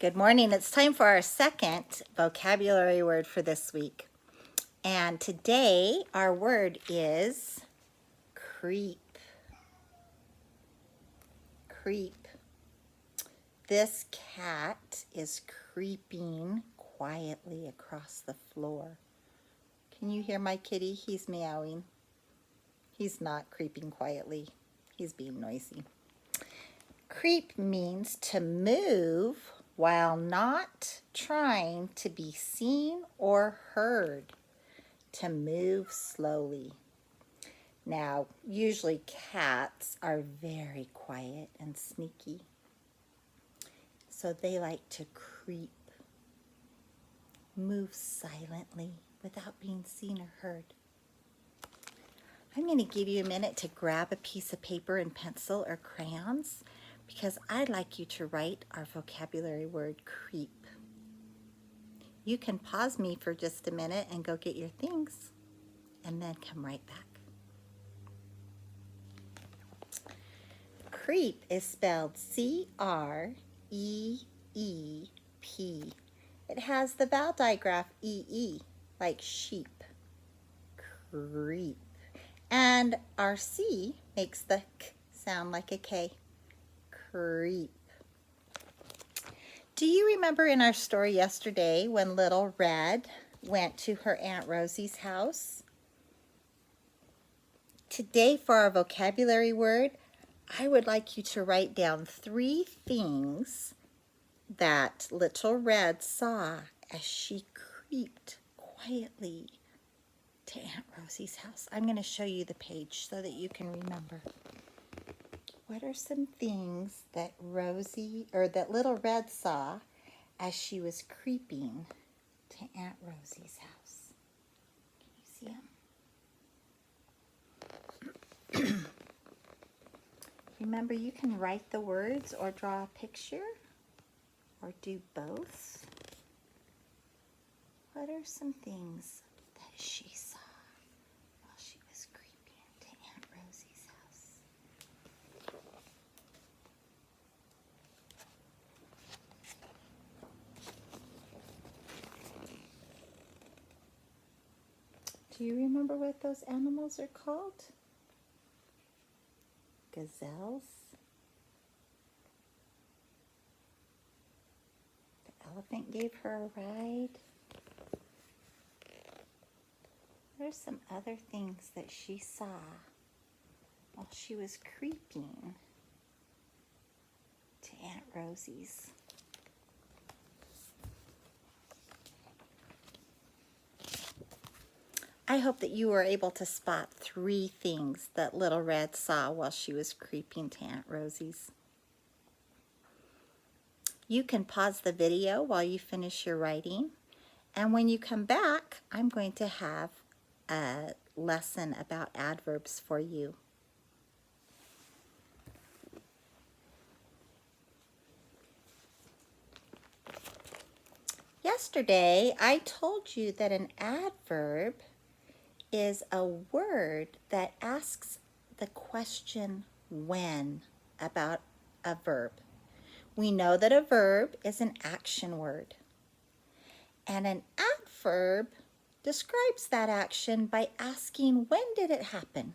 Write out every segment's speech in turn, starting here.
Good morning. It's time for our second vocabulary word for this week. And today our word is creep. Creep. This cat is creeping quietly across the floor. Can you hear my kitty? He's meowing. He's not creeping quietly. He's being noisy. Creep means to move while not trying to be seen or heard. To move slowly. Now, usually cats are very quiet and sneaky, so they like to creep, move silently without being seen or heard. I'm going to give you a minute to grab a piece of paper and pencil or crayons because I'd like you to write our vocabulary word creep. You can pause me for just a minute and go get your things and then come right back. Creep is spelled C-R-E-E-P. It has the vowel digraph E-E, like sheep. Creep. And our C makes the K sound like a K. Creep. Do you remember in our story yesterday when Little Red went to her Aunt Rosie's house? Today for our vocabulary word, I would like you to write down 3 things that Little Red saw as she creeped quietly to Aunt Rosie's house. I'm going to show you the page so that you can remember. What are some things that Little Red saw as she was creeping to Aunt Rosie's house? Can you see them? Remember, you can write the words or draw a picture or do both. What are some things that she saw while she was creeping to Aunt Rosie's house? Do you remember what those animals are called? Gazelles. The elephant gave her a ride. What are some other things that she saw while she was creeping to Aunt Rosie's? I hope that you were able to spot 3 things that Little Red saw while she was creeping to Aunt Rosie's. You can pause the video while you finish your writing, and when you come back, I'm going to have a lesson about adverbs for you. Yesterday, I told you that an adverb is a word that asks the question when about a verb. We know that a verb is an action word, and an adverb describes that action by asking when did it happen.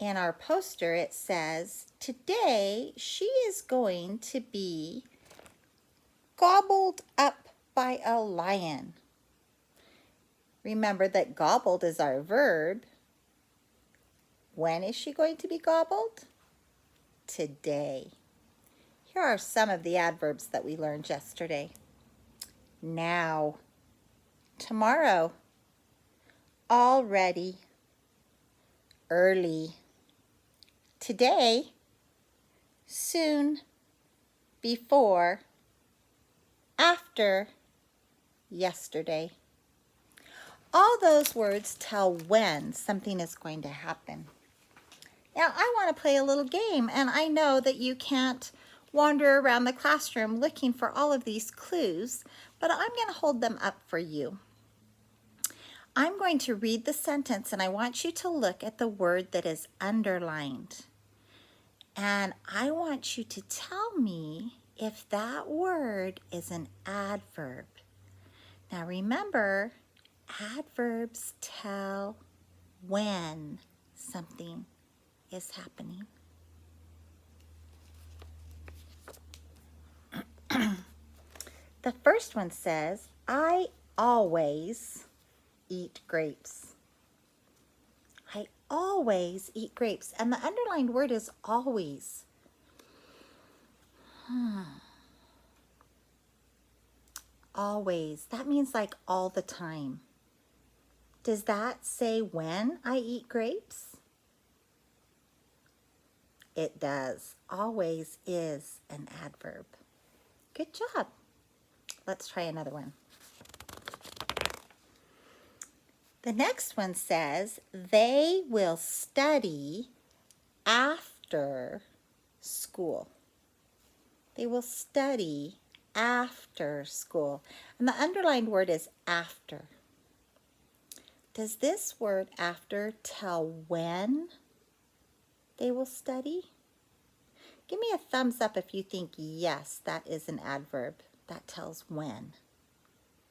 In our poster it says, today she is going to be gobbled up by a lion. Remember that gobbled is our verb. When is she going to be gobbled? Today. Here are some of the adverbs that we learned yesterday. Now, tomorrow, already, early, today, soon, before, after, yesterday. All those words tell when something is going to happen. Now, I want to play a little game, and I know that you can't wander around the classroom looking for all of these clues, but I'm going to hold them up for you. I'm going to read the sentence, and I want you to look at the word that is underlined. And I want you to tell me if that word is an adverb. Now remember, adverbs tell when something is happening. The first one says, I always eat grapes. I always eat grapes. And the underlined word is always. Always. That means like all the time. Does that say when I eat grapes? It does. Always is an adverb. Good job. Let's try another one. The next one says, they will study after school. They will study after school. And the underlined word is after. Does this word after tell when they will study? Give me a thumbs up if you think yes, that is an adverb. That tells when.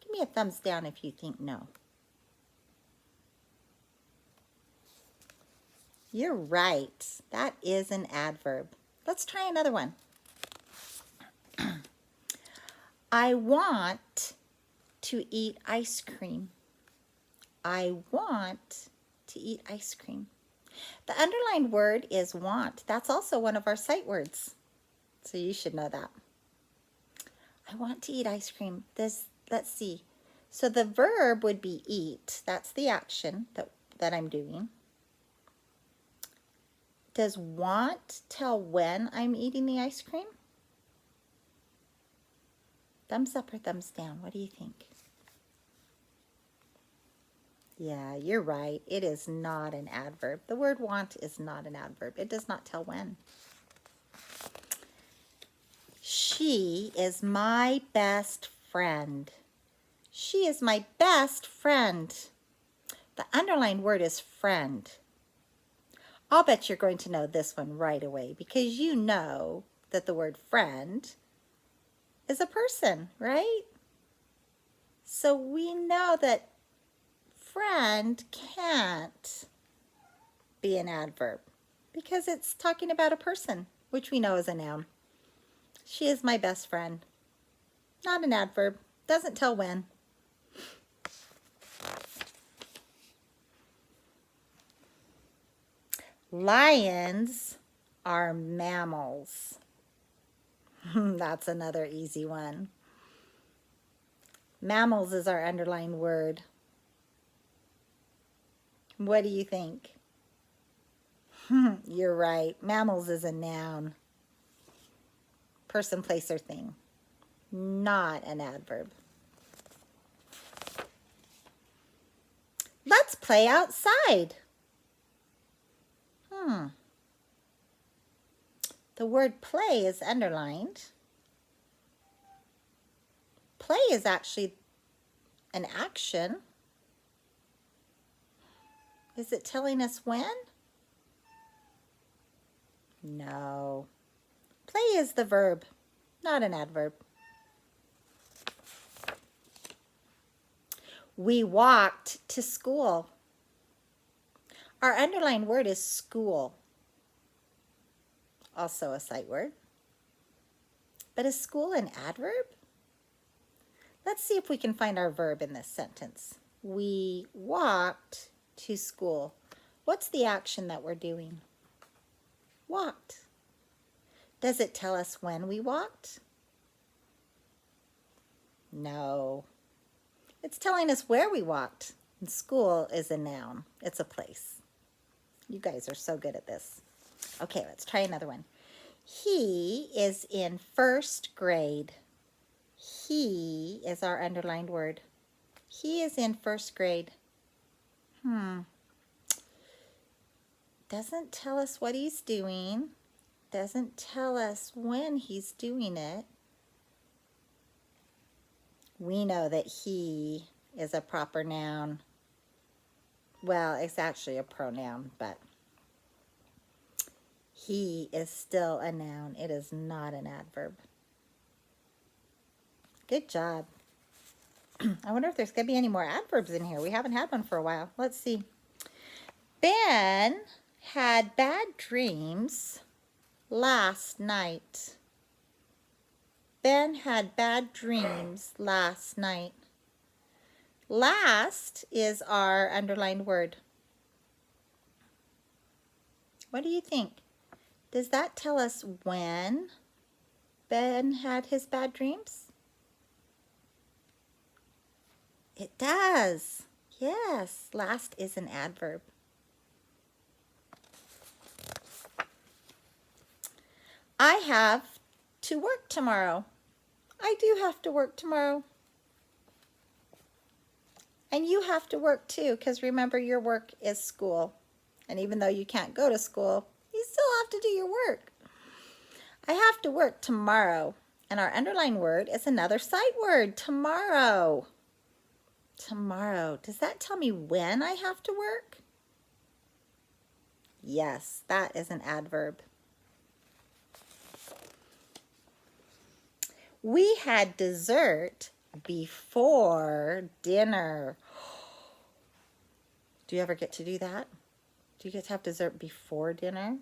Give me a thumbs down if you think no. You're right. That is an adverb. Let's try another one. I want to eat ice cream. I want to eat ice cream. The underlined word is want. That's also one of our sight words. So you should know that. I want to eat ice cream. Let's see. So the verb would be eat. That's the action that I'm doing. Does want tell when I'm eating the ice cream? Thumbs up or thumbs down? What do you think? Yeah, you're right. It is not an adverb. The word want is not an adverb. It does not tell when. She is my best friend. She is my best friend. The underlined word is friend. I'll bet you're going to know this one right away because you know that the word friend is a person, right? So we know that friend can't be an adverb because it's talking about a person, which we know is a noun. She is my best friend. Not an adverb. Doesn't tell when. Lions are mammals. That's another easy one. Mammals is our underlined word. What do you think? You're right. Mammals is a noun. Person, place, or thing. Not an adverb. Let's play outside. The word play is underlined. Play is actually an action. Is it telling us when? No. Play is the verb, not an adverb. We walked to school. Our underlined word is school. Also a sight word. But is school an adverb? Let's see if we can find our verb in this sentence. We walked to school. What's the action that we're doing? Walked. Does it tell us when we walked? No. It's telling us where we walked. And school is a noun. It's a place. You guys are so good at this. Okay, let's try another one. He is in first grade. He is our underlined word. He is in first grade. Doesn't tell us what he's doing. Doesn't tell us when he's doing it. We know that he is a proper noun. Well, it's actually a pronoun, but he is still a noun. It is not an adverb. Good job. I wonder if there's going to be any more adverbs in here. We haven't had one for a while. Let's see. Ben had bad dreams last night. Ben had bad dreams last night. Last is our underlined word. What do you think? Does that tell us when Ben had his bad dreams? It does. Yes, last is an adverb. I have to work tomorrow. I do have to work tomorrow. And you have to work too, because remember, your work is school. And even though you can't go to school, you still have to do your work. I have to work tomorrow. And our underlined word is another sight word, tomorrow. Tomorrow. Does that tell me when I have to work? Yes, that is an adverb. We had dessert before dinner. Do you ever get to do that? Do you get to have dessert before dinner?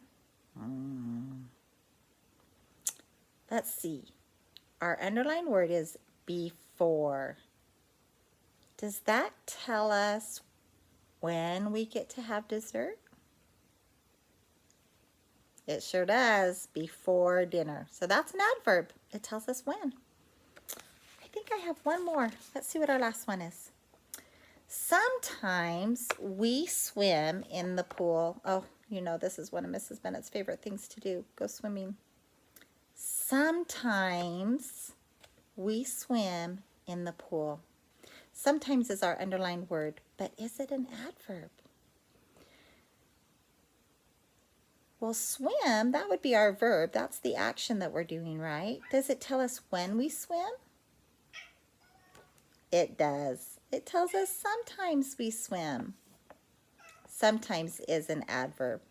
Let's see. Our underlined word is before. Does that tell us when we get to have dessert? It sure does, before dinner. So that's an adverb. It tells us when. I think I have one more. Let's see what our last one is. Sometimes we swim in the pool. Oh, you know, this is one of Mrs. Bennett's favorite things to do, go swimming. Sometimes we swim in the pool. Sometimes is our underlined word, but is it an adverb? Well, swim, that would be our verb. That's the action that we're doing, right? Does it tell us when we swim? It does. It tells us sometimes we swim. Sometimes is an adverb.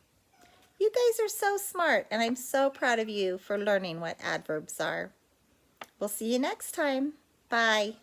You guys are so smart, and I'm so proud of you for learning what adverbs are. We'll see you next time. Bye.